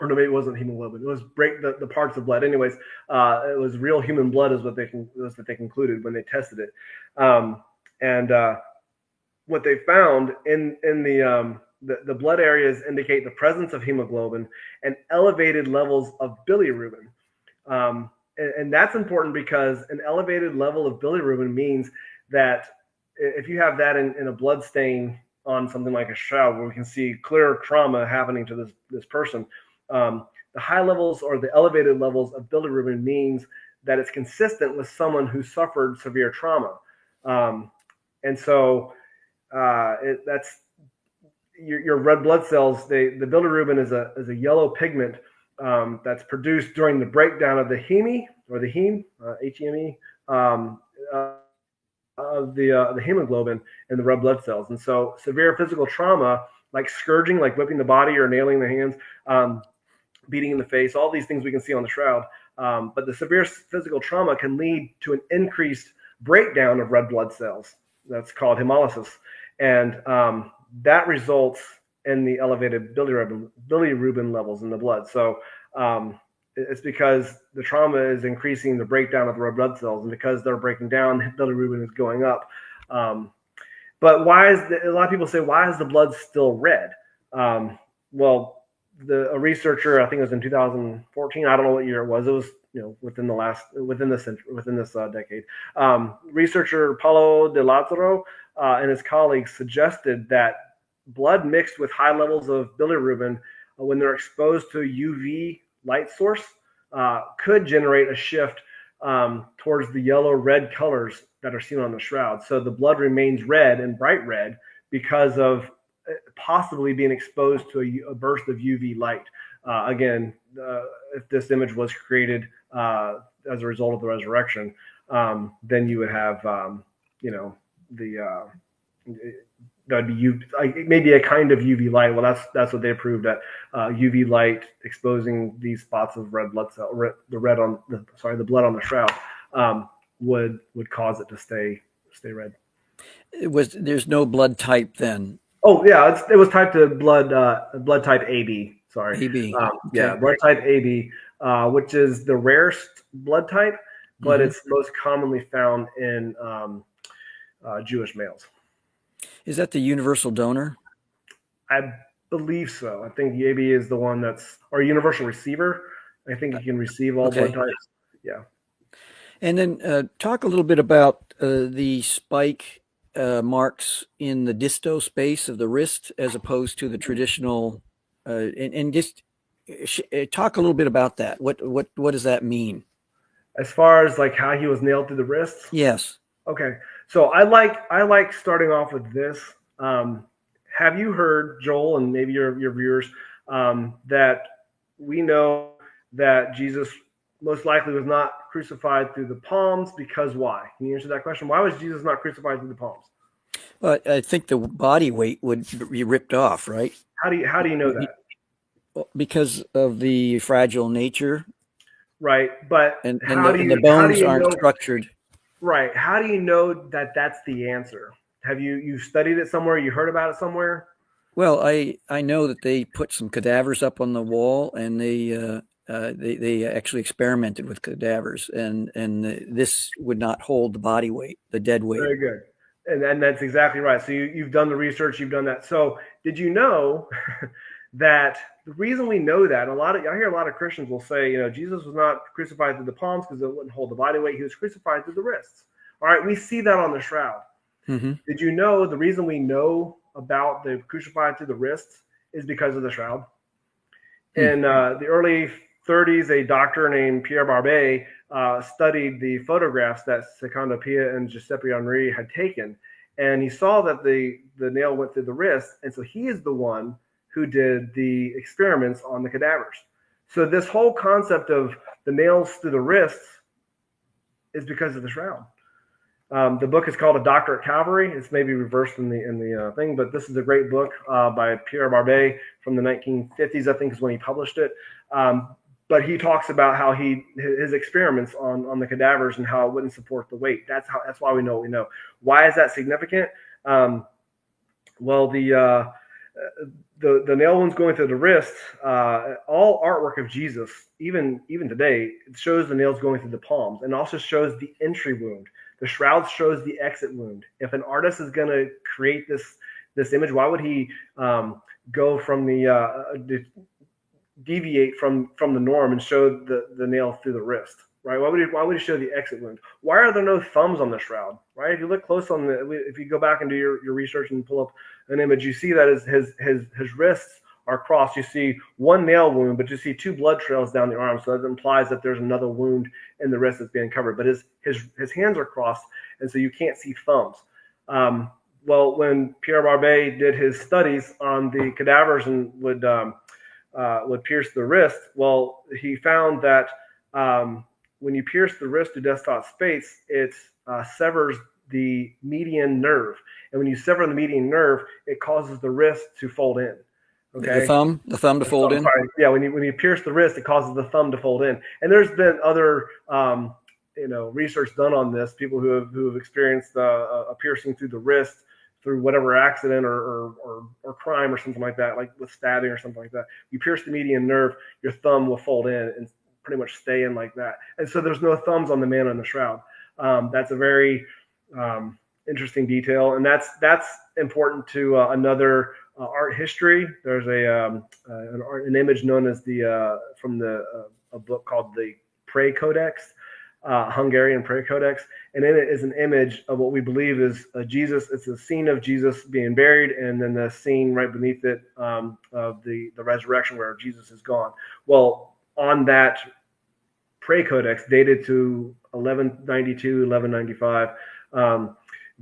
Or no, maybe it wasn't hemoglobin. It was the parts of blood. Anyways, it was real human blood is what they concluded when they tested it. And what they found in the blood areas indicate the presence of hemoglobin and elevated levels of bilirubin. And that's important because an elevated level of bilirubin means that if you have that in a blood stain on something like a shroud, where we can see clear trauma happening to this person, the high levels or the elevated levels of bilirubin means that it's consistent with someone who suffered severe trauma. And so that's your red blood cells. The bilirubin is a yellow pigment that's produced during the breakdown of the heme, Heme, of the hemoglobin in the red blood cells. And so severe physical trauma, like scourging, like whipping the body or nailing the hands, beating in the face, all these things we can see on the shroud. But the severe physical trauma can lead to an increased breakdown of red blood cells. That's called hemolysis. And that results in the elevated bilirubin levels in the blood. So it's because the trauma is increasing the breakdown of the red blood cells, and because they're breaking down, bilirubin is going up. But a lot of people say, why is the blood still red? Well, a researcher, I think it was in 2014. I don't know what year it was. It was within this decade. Researcher Paulo de Lazzaro and his colleagues suggested that blood mixed with high levels of bilirubin, when they're exposed to a UV light source, could generate a shift towards the yellow-red colors that are seen on the shroud. So the blood remains red and bright red because of possibly being exposed to a burst of UV light. Again, if this image was created as a result of the resurrection, then you would have, that'd be maybe a kind of UV light. Well, that's what they proved, that UV light exposing these spots of red blood cell, the blood on the shroud, would cause it to stay red. There's no blood type then? Oh yeah, it was typed to blood type AB. Sorry, AB. Okay. Yeah, blood type AB, which is the rarest blood type, but it's most commonly found in Jewish males. Is that the universal donor? I believe so. I think the AB is the one or universal receiver. I think you can receive all blood types. Yeah. And then talk a little bit about the spike marks in the distal space of the wrist, as opposed to the traditional. And just talk a little bit about that. What does that mean? As far as like how he was nailed through the wrists? Yes. Okay. So I like starting off with this. Have you heard, Joel, and maybe your viewers, that we know that Jesus most likely was not crucified through the palms, because why? Can you answer that question? Why was Jesus not crucified through the palms? Well, I think the body weight would be ripped off, right? How do you know that? Because of the fragile nature. Right, but and the bones aren't structured. Right. How do you know that that's the answer? Have you studied it somewhere? You heard about it somewhere? Well, I know that they put some cadavers up on the wall, and they actually experimented with cadavers, and this would not hold the body weight, the dead weight. Very good. And that's exactly right. So you've done the research, you've done that. So did you know that the reason we know that, I hear a lot of Christians will say, Jesus was not crucified through the palms because it wouldn't hold the body weight. He was crucified through the wrists. All right, we see that on the shroud. Mm-hmm. Did you know the reason we know about the crucified through the wrists is because of the shroud? In the early 30s, a doctor named Pierre Barbet studied the photographs that Secondo Pia and Giuseppe Henri had taken, and he saw that the nail went through the wrist, and so he is the one who did the experiments on the cadavers. So this whole concept of the nails through the wrists is because of the shroud. The book is called A Doctor at Calvary. It's maybe reversed in the thing, but this is a great book by Pierre Barbet from the 1950s, I think is when he published it. But he talks about how his experiments on the cadavers and how it wouldn't support the weight. That's why we know what we know. Why is that significant? Well, the nail wounds going through the wrist, all artwork of Jesus, even today, it shows the nails going through the palms, and also shows the entry wound. The shroud shows the exit wound. If an artist is going to create this image, why would he go from deviate from the norm and show the nail through the wrist, right? Why would he show the exit wound? Why are there no thumbs on the shroud, right? If you look close if you go back and do your research and pull up an image, you see that his wrists are crossed. You see one nail wound, but you see two blood trails down the arm. So that implies that there's another wound in the wrist that's being covered. But his hands are crossed, and so you can't see thumbs. Well, when Pierre Barbet did his studies on the cadavers and would pierce the wrist, well, he found that when you pierce the wrist to desktop space, it severs the median nerve. And when you sever the median nerve, it causes the wrist to fold in. Okay. The thumb to fold in. Sorry. Yeah, when you pierce the wrist, it causes the thumb to fold in. And there's been other research done on this. People who have experienced a piercing through the wrist through whatever accident or crime or something like that, like with stabbing or something like that. You pierce the median nerve, your thumb will fold in and pretty much stay in like that. And so there's no thumbs on the man on the shroud. That's a very interesting detail, and that's important to another art history. There's an image known as from a book called the Prey Codex, Hungarian Prey Codex, and in it is an image of what we believe is Jesus. It's a scene of Jesus being buried, and then the scene right beneath it of the resurrection where Jesus is gone. Well, on that Prey Codex, dated to 1192, 1195,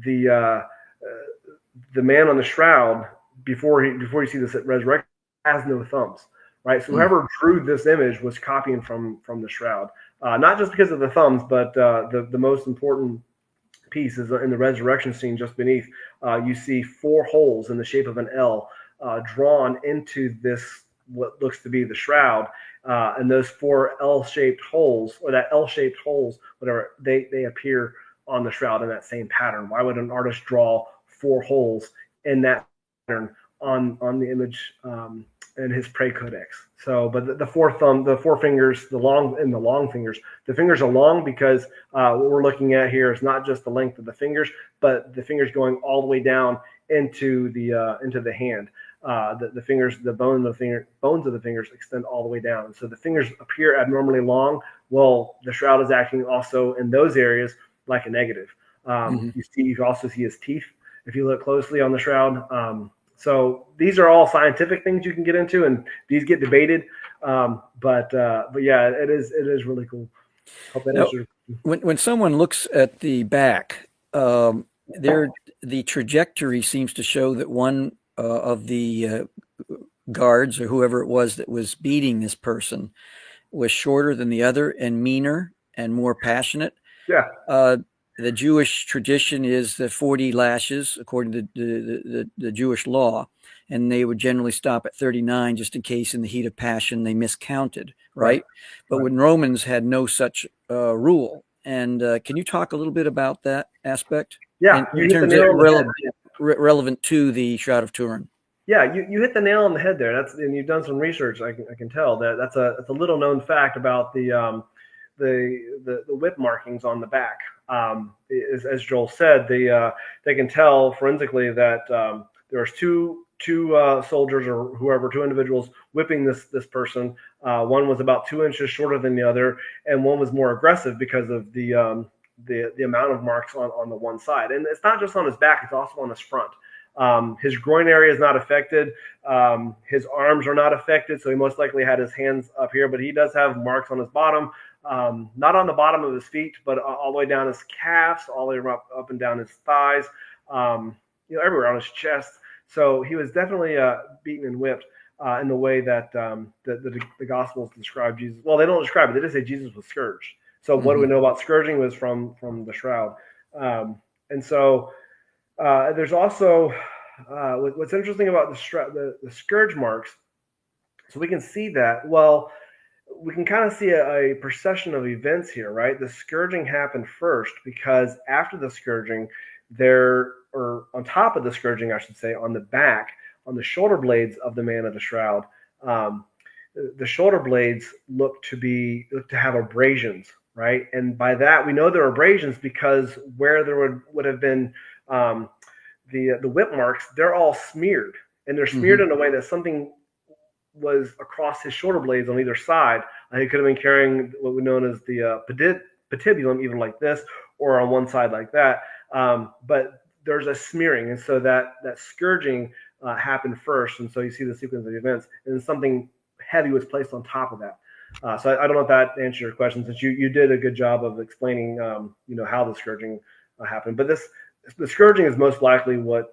the man on the shroud, before you see this resurrection, has no thumbs, right? So whoever drew this image was copying from the shroud, not just because of the thumbs, but the most important piece is in the resurrection scene just beneath. You see 4 holes in the shape of an L drawn into this, what looks to be the shroud, and those 4 L-shaped holes, or that L-shaped holes, whatever, they appear on the shroud in that same pattern. Why would an artist draw 4 holes in that pattern on the image in his Prey Codex? So, but the 4 fingers, the long fingers, the fingers are long because what we're looking at here is not just the length of the fingers, but the fingers going all the way down into the hand. The fingers, the bones of the fingers extend all the way down. And so the fingers appear abnormally long. Well, the shroud is acting also in those areas like a negative. You also see his teeth if you look closely on the shroud. So these are all scientific things you can get into, and these get debated. But yeah, it is really cool. Hope that answers. When someone looks at the back, the trajectory seems to show that one of the guards or whoever it was that was beating this person was shorter than the other and meaner and more passionate. Yeah. The Jewish tradition is the 40 lashes, according to the Jewish law, and they would generally stop at 39 just in case in the heat of passion they miscounted, right? But when Romans had no such rule. And can you talk a little bit about that aspect? Yeah. In terms of relevant to the Shroud of Turin. Yeah, you hit the nail on the head there. And you've done some research. I can tell that's a little known fact about the whip markings on the back. As Joel said, they can tell forensically that there's two soldiers or whoever, two individuals whipping this person. One was about 2 inches shorter than the other, and one was more aggressive because of the amount of marks on the one side. And it's not just on his back; it's also on his front. His groin area is not affected. His arms are not affected, so he most likely had his hands up here, but he does have marks on his bottom. Not on the bottom of his feet, but all the way down his calves, all the way up and down his thighs, everywhere on his chest. So he was definitely beaten and whipped in the way that the Gospels describe Jesus. Well, they don't describe it; they just say Jesus was scourged. So what do we know about scourging? Was from the shroud, and so there's also what's interesting about the scourge marks. So we can see that. Well, we can kind of see a procession of events here, right? The scourging happened first because after the scourging, or on top of the scourging, I should say, on the back, on the shoulder blades of the man of the shroud, the shoulder blades look to have abrasions, right? And by that, we know they're abrasions because where there would have been the whip marks, they're all smeared, and they're smeared in a way that something was across his shoulder blades on either side. He could have been carrying what we know as the patibulum, even like this, or on one side like that. But there's a smearing, and so that scourging happened first, and so you see the sequence of events, and then something heavy was placed on top of that. So I don't know if that answers your question, since you did a good job of explaining, how the scourging happened. But the scourging is most likely what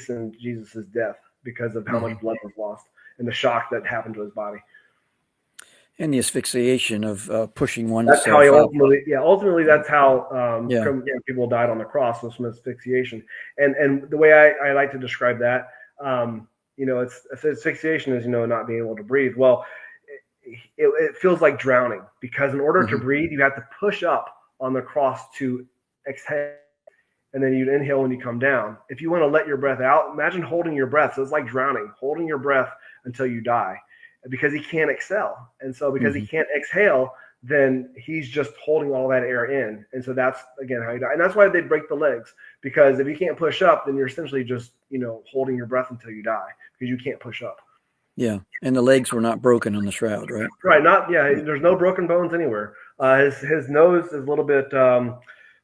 in Jesus' death because of how much blood was lost and the shock that happened to his body. And the asphyxiation of pushing one. That's how he ultimately that's how people died on the cross, was from asphyxiation. And the way I like to describe that, asphyxiation is, not being able to breathe. Well, it feels like drowning, because in order to breathe, you have to push up on the cross to exhale, and then you'd inhale when you come down. If you want to let your breath out, imagine holding your breath. So it's like drowning, holding your breath until you die, because he can't exhale. And so because he can't exhale, then he's just holding all that air in. And so that's, again, how you die. And that's why they break the legs, because if you can't push up, then you're essentially just, holding your breath until you die, because you can't push up. Yeah. And the legs were not broken on the shroud, right? Right. There's no broken bones anywhere. His nose is a little bit,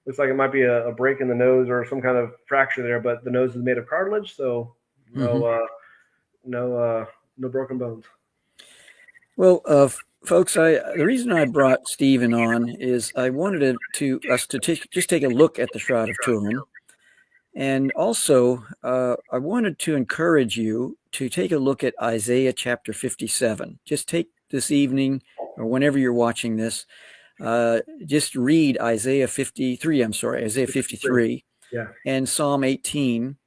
looks like it might be a break in the nose or some kind of fracture there, but the nose is made of cartilage. So no broken bones. Well, folks, the reason I brought Stephen on is I wanted us to take a look at the Shroud of Turin. And also, I wanted to encourage you to take a look at Isaiah chapter 57. Just take this evening, or whenever you're watching this, just read Isaiah 53, and Psalm 18.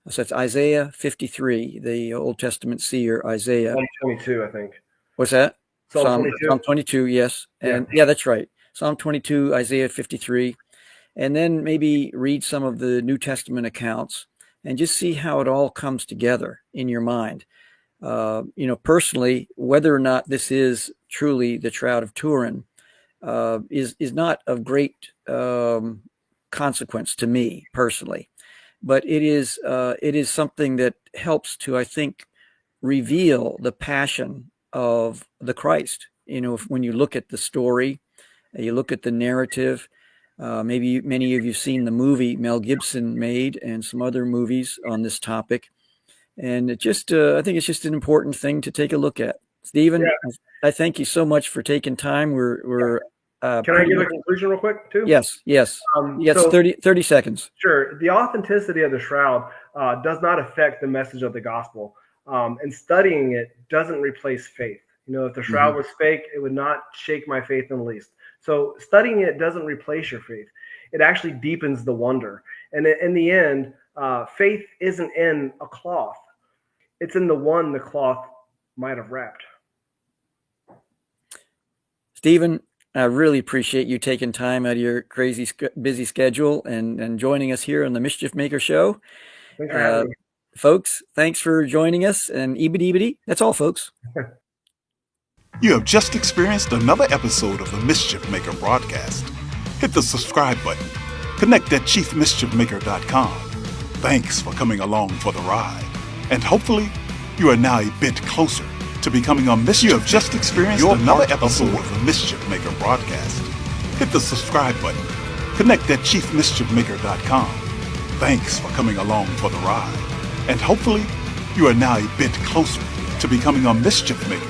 So that's Isaiah 53, the Old Testament seer Isaiah. Psalm 22, I think. What's that? Psalm 22. Psalm 22, yes. And yeah, that's right. Psalm 22, Isaiah 53. And then maybe read some of the New Testament accounts and just see how it all comes together in your mind. Personally, whether or not this is truly the Shroud of Turin is not of great consequence to me personally, but it is something that helps to, I think, reveal the passion of the Christ. When you look at the story, you look at the narrative. Maybe many of you have seen the movie Mel Gibson made and some other movies on this topic. And I think it's just an important thing to take a look at. Stephen, I thank you so much for taking time. Can I give a conclusion real quick too? Yes. 30 seconds. Sure. The authenticity of the shroud does not affect the message of the gospel. And studying it doesn't replace faith. If the shroud was fake, it would not shake my faith in the least. So studying it doesn't replace your faith. It actually deepens the wonder. And in the end, faith isn't in a cloth. It's in the one the cloth might have wrapped. Stephen, I really appreciate you taking time out of your crazy, busy schedule and joining us here on the Mischief Maker Show. Thanks for having me. Folks, thanks for joining us. And ebity, that's all, folks. You have just experienced another episode of the Mischief Maker broadcast. Hit the subscribe button, Connect at chiefmischiefmaker.com. Thanks for coming along for the ride. And hopefully, you are now a bit closer to becoming a Mischief. You have just experienced another episode of the Mischief Maker broadcast. Hit the subscribe button. Connect at chiefmischiefmaker.com. Thanks for coming along for the ride. And hopefully, you are now a bit closer to becoming a Mischief Maker.